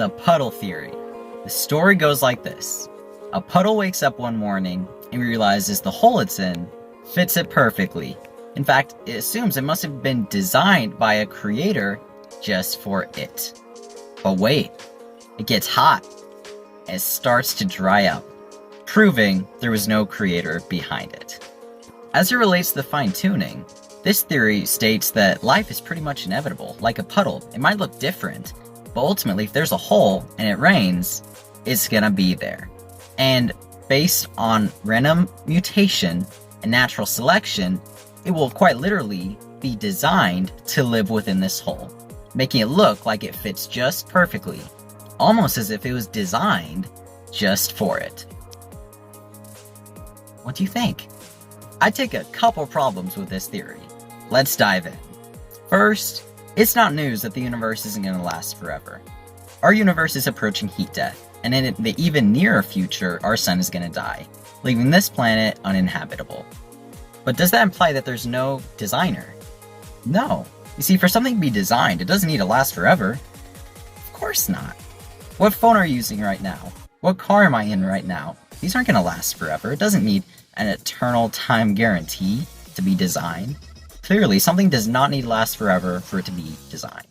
the Puddle Theory. The story goes like this. A puddle wakes up one morning and realizes the hole it's in fits it perfectly. In fact, it assumes it must have been designed by a creator just for it. But wait, it gets hot and starts to dry up, proving there was no creator behind it. As it relates to the fine-tuning, this theory states that life is pretty much inevitable. Like a puddle, it might look different, but ultimately if there's a hole and it rains, it's gonna be there. And based on random mutation and natural selection, it will quite literally be designed to live within this hole, making it look like it fits just perfectly, almost as if it was designed just for it. What do you think? I take a couple problems with this theory. Let's dive in. First, it's not news that the universe isn't going to last forever. Our universe is approaching heat death, and in the even nearer future, our sun is going to die, leaving this planet uninhabitable. But does that imply that there's no designer? No. You see, for something to be designed, it doesn't need to last forever. Of course not. What phone are you using right now? What car am I in right now? These aren't going to last forever. It doesn't need an eternal time guarantee to be designed. Clearly, something does not need to last forever for it to be designed.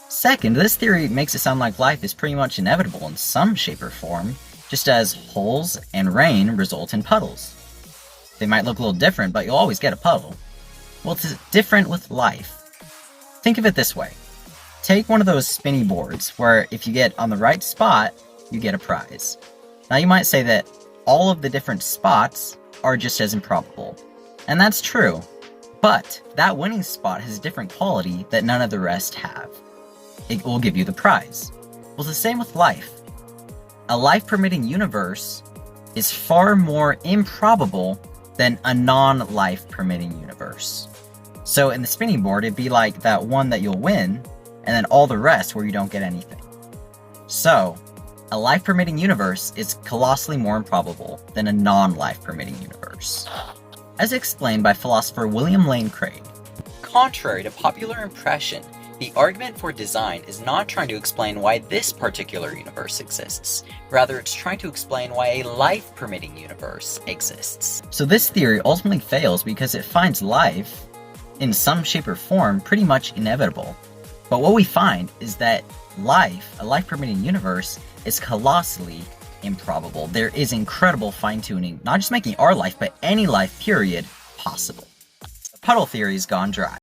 Second, this theory makes it sound like life is pretty much inevitable in some shape or form, just as holes and rain result in puddles. They might look a little different, but you'll always get a puddle. Well, it's different with life. Think of it this way. Take one of those spinny boards, where if you get on the right spot, you get a prize. Now you might say that all of the different spots are just as improbable. And that's true. But that winning spot has a different quality that none of the rest have. It will give you the prize. Well, it's the same with life. A life-permitting universe is far more improbable than a non-life permitting universe. So in the spinning board, it'd be like that one that you'll win, and then all the rest where you don't get anything. So, a life-permitting universe is colossally more improbable than a non-life permitting universe. As explained by philosopher William Lane Craig, contrary to popular impression, the argument for design is not trying to explain why this particular universe exists. Rather, it's trying to explain why a life-permitting universe exists. So this theory ultimately fails because it finds life, in some shape or form, pretty much inevitable. But what we find is that life, a life-permitting universe, is colossally improbable. There is incredible fine-tuning, not just making our life, but any life period possible. The Puddle Theory's gone dry.